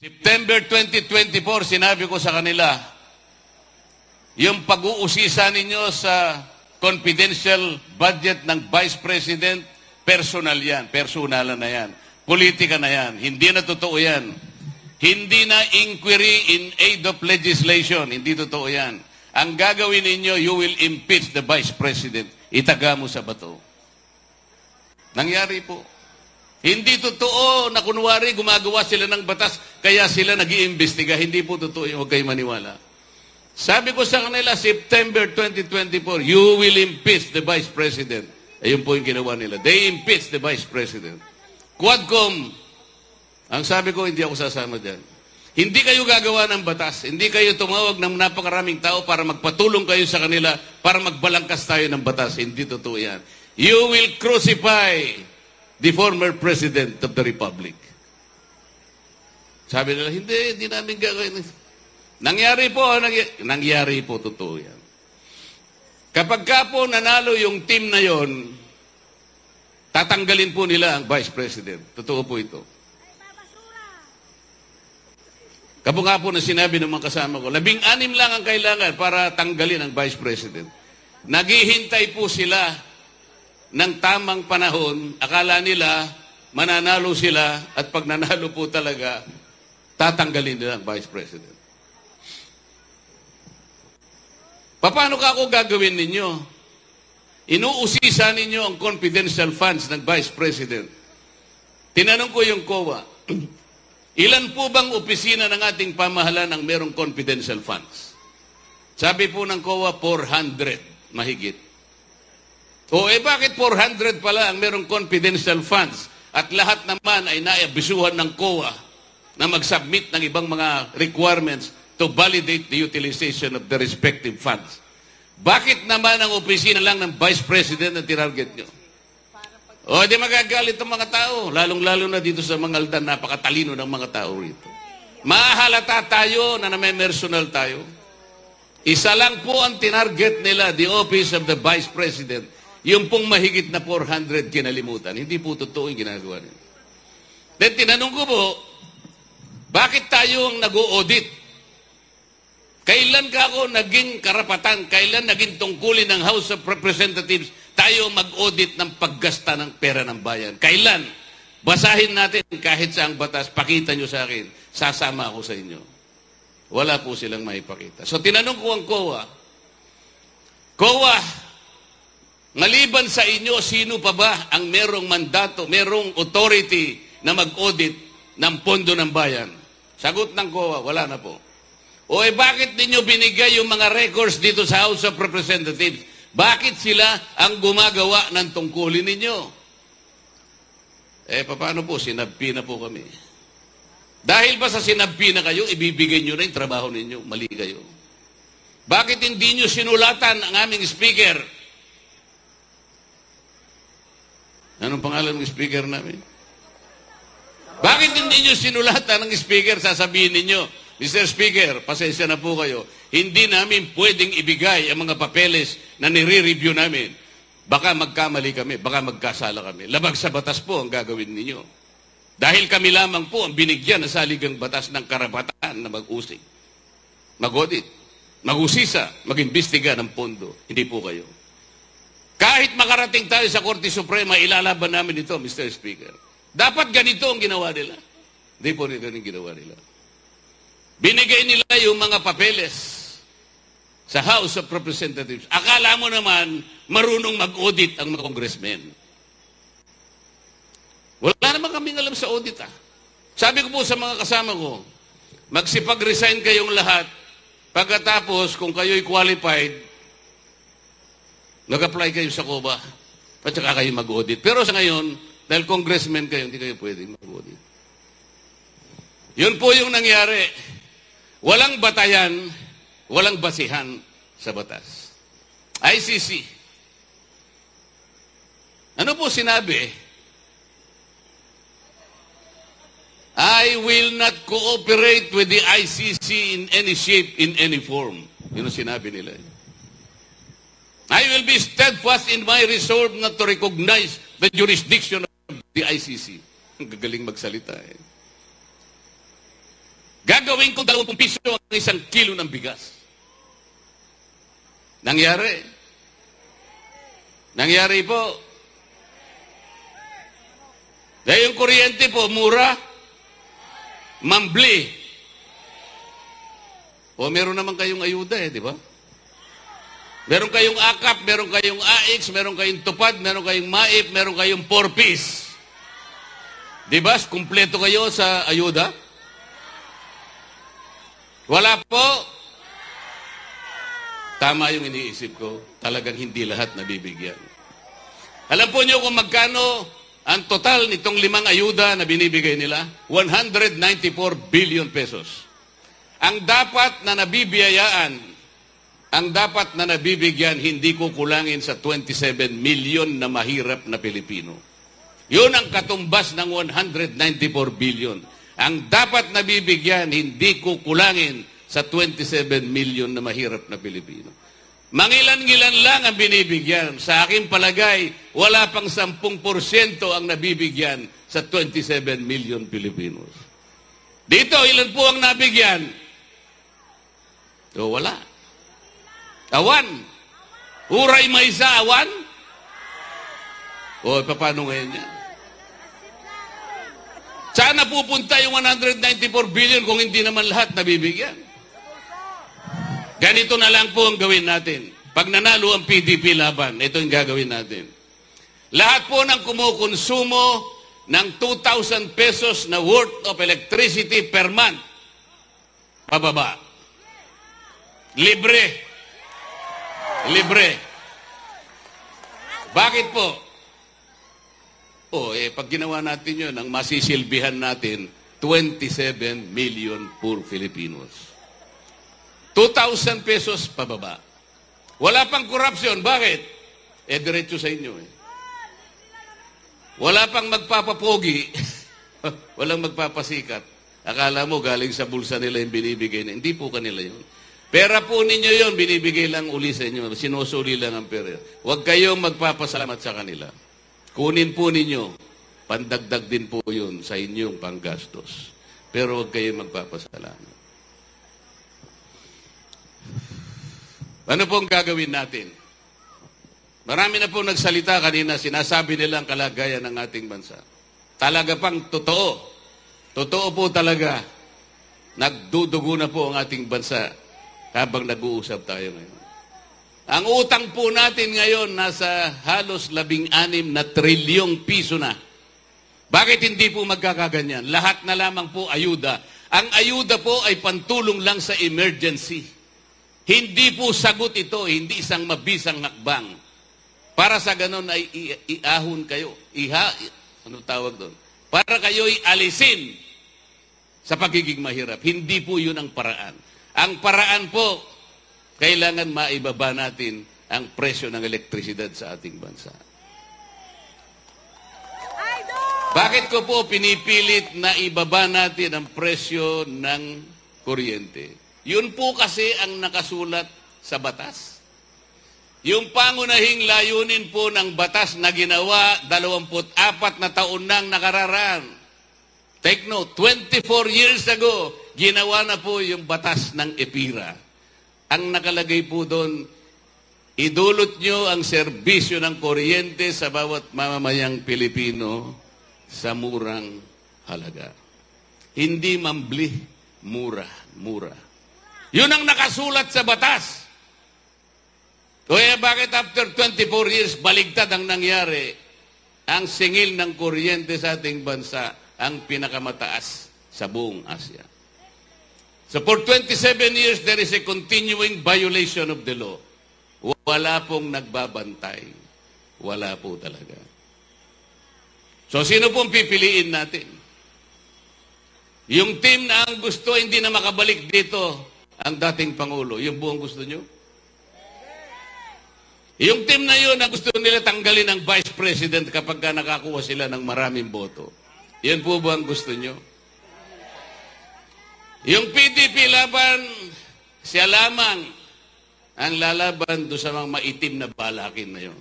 September 2024, sinabi ko sa kanila, yung pag-uusisa ninyo sa confidential budget ng Vice President, personal yan, personalan na yan, politika na yan, hindi na totoo yan. Hindi na inquiry in aid of legislation, hindi totoo yan. Ang gagawin ninyo, you will impeach the Vice President. Itaga mo sa bato. Nangyari po. Hindi totoo na kunwari gumagawa sila ng batas kaya sila nag-iimbestiga. Hindi po totoo yung huwag kayo maniwala. Sabi ko sa kanila, September 2024, you will impeach the Vice President. Ayun po yung ginawa nila. They impeach the Vice President. Quadcom, ang sabi ko, hindi ako sasama dyan. Hindi kayo gagawa ng batas. Hindi kayo tumawag ng napakaraming tao para magpatulong kayo sa kanila para magbalangkas tayo ng batas. Hindi totoo yan. You will crucify the former President of the Republic. Sabi nila, hindi namin gagawin. Nangyari po, totoo yan. Kapag ka po nanalo yung team na yon, tatanggalin po nila ang Vice President. Totoo po ito. Kapag po na sinabi ng mga kasama ko, 16 lang ang kailangan para tanggalin ang Vice President. Naghihintay po sila ng tamang panahon, akala nila mananalo sila at pag nanalo po talaga, tatanggalin nila ang Vice President. Paano ka ako gagawin ninyo? Inuusisa ninyo ang confidential funds ng Vice President. Tinanong ko yung COA, ilan po bang opisina ng ating pamahalaan ang merong confidential funds? Sabi po ng COA, 400 mahigit. Bakit 400 pala ang merong confidential funds at lahat naman ay naabisuhan ng COA na mag-submit ng ibang mga requirements to validate the utilization of the respective funds? Bakit naman ang opisina lang ng Vice President na tinarget nyo? Di magagalit ang mga tao, lalong-lalo na dito sa mga aldan, napakatalino ng mga tao rito. Mahalata tayo na namemersonal tayo. Isa lang po ang tinarget nila, the office of the Vice President. Yung pong mahigit na 400 kinalimutan. Hindi po totoo yung ginagawa nila. Then tinanong ko po, bakit tayo ang nag-o-audit? Kailan ka ako naging karapatan? Kailan naging tungkulin ng House of Representatives tayo mag-audit ng paggasta ng pera ng bayan? Kailan? Basahin natin kahit sa ang batas. Pakita nyo sa akin. Sasama ako sa inyo. Wala po silang maipakita. So tinanong ko ang COA, maliban sa inyo, sino pa ba ang merong mandato, merong authority na mag-audit ng pondo ng bayan? Sagot ng COA, wala na po. Bakit ninyo binigay yung mga records dito sa House of Representatives? Bakit sila ang gumagawa ng tungkulin ninyo? Paano po? Sinabpi na po kami. Dahil ba sa sinabpi na kayo, ibibigay nyo na yung trabaho ninyo? Mali kayo. Bakit hindi nyo sinulatan ang aming speaker? Anong pangalan ng speaker namin? Bakit hindi nyo sinulatan ang speaker? Sasabihin ninyo, Mr. Speaker, pasensya na po kayo. Hindi namin pwedeng ibigay ang mga papeles na nire-review namin. Baka magkamali kami, baka magkasala kami. Labag sa batas po ang gagawin ninyo. Dahil kami lamang po ang binigyan ng saligang batas ng karapatan na mag-usig, mag-audit, mag-usisa, mag-imbestiga ng pondo. Hindi po kayo. Kahit makarating tayo sa Korte Suprema, ilalaban namin ito, Mr. Speaker. Dapat ganito ang ginawa nila. Hindi po rin ganito ang ginawa nila. Binigay nila yung mga papeles sa House of Representatives. Akala mo naman, marunong mag-audit ang mga congressmen. Wala naman kaming alam sa audit. Sabi ko po sa mga kasama ko, magsipag-resign kayong lahat, pagkatapos kung kayo'y qualified, nag-apply kayo sa COA, at saka kayo mag-audit. Pero sa ngayon, dahil congressmen kayo, hindi kayo pwedeng mag-audit. Yun po yung nangyari. Walang batayan, walang basihan sa batas. ICC. Ano po sinabi? I will not cooperate with the ICC in any shape, in any form. Yun ang sinabi nila. I will be steadfast in my resolve not to recognize the jurisdiction of the ICC. Ang gagaling magsalita eh. Gagawin ko 20 piso ang isang kilo ng bigas. Nangyari. Nangyari po. Dahil yung kuryente po, mura. Mambli. O meron naman kayong ayuda di ba? Meron kayong AKAP, meron kayong AX, meron kayong tupad, meron kayong MAIP, meron kayong 4-piece. Di ba? Kumpleto kayo sa ayuda? Wala po. Tama yung iniisip ko. Talagang hindi lahat nabibigyan. Alam po niyo kung magkano ang total nitong 5 ayuda na binibigay nila? 194 billion pesos. Ang dapat na nabibiyayaan, ang dapat na nabibigyan, hindi kukulangin sa 27 million na mahirap na Pilipino. Yun ang katumbas ng 194 billion. Ang dapat nabibigyan, hindi kukulangin sa 27 million na mahirap na Pilipino. Mangilan-ngilan lang ang binibigyan. Sa aking palagay, wala pang 10% ang nabibigyan sa 27 million Pilipinos. Dito, ilan po ang nabigyan? So, wala. Awan. Uray may isa, awan? O, paano ngayon yan? Saan napupunta yung 194 billion kung hindi naman lahat nabibigyan? Ganito na lang po ang gawin natin. Pag nanalo ang PDP laban, ito yung gagawin natin. Lahat po ng kumukonsumo ng 2,000 pesos na worth of electricity per month, pababa. Libre. Libre. Bakit po? Pag ginawa natin yun, ang masisilbihan natin, 27 million poor Filipinos. 2,000 pesos pababa. Wala pang korupsyon. Bakit? Diretso sa inyo Wala pang magpapapogi. Walang magpapasikat. Akala mo galing sa bulsa nila yung binibigay na. Hindi po kanila yun. Pera po ninyo yun, binibigay lang uli sa inyo. Sinusuli lang ang pera. Huwag kayong magpapasalamat sa kanila. Kunin po ninyo. Pandagdag din po yun sa inyong panggastos. Pero huwag kayong magpapasalamat. Ano pong gagawin natin? Marami na pong nagsalita kanina, sinasabi nila ang kalagayan ng ating bansa. Talaga pang totoo. Totoo po talaga. Nagdudugo na po ang ating bansa habang nag-uusap tayo ngayon. Ang utang po natin ngayon nasa halos 16 na trilyong piso na. Bakit hindi po magkakaganyan? Lahat na lamang po ayuda. Ang ayuda po ay pantulong lang sa emergency. Hindi po sagot ito, hindi isang mabisang hakbang. Para sa ganon ay iahon kayo. Ano tawag doon? Para kayo'y alisin sa pagiging mahirap. Hindi po yun ang paraan. Ang paraan po, kailangan maibaba natin ang presyo ng elektrisidad sa ating bansa. Bakit ko po pinipilit na ibaba natin ang presyo ng kuryente? Yun po kasi ang nakasulat sa batas. Yung pangunahing layunin po ng batas na ginawa 24 na taon nang nakararaan. Take note, 24 years ago, ginawa na po yung batas ng EPIRA. Ang nakalagay po doon, idulot nyo ang serbisyo ng kuryente sa bawat mamamayang Pilipino sa murang halaga. Hindi mambli, mura. Yun ang nakasulat sa batas. Kaya bakit after 24 years, baligtad ang nangyari? Ang singil ng kuryente sa ating bansa, ang pinakamataas sa buong Asia. So for 27 years, there is a continuing violation of the law. Wala pong nagbabantay. Wala po talaga. So sino pong pipiliin natin? Yung team na ang gusto hindi na makabalik dito, ang dating Pangulo, yung buong gusto nyo? Yung team na yun, ang gusto nila tanggalin ang Vice President kapag nakakuha sila ng maraming boto. Yan po ba ang gusto nyo? Yung PDP laban, siya lamang ang lalaban doon sa mga maitim na balakin na yun.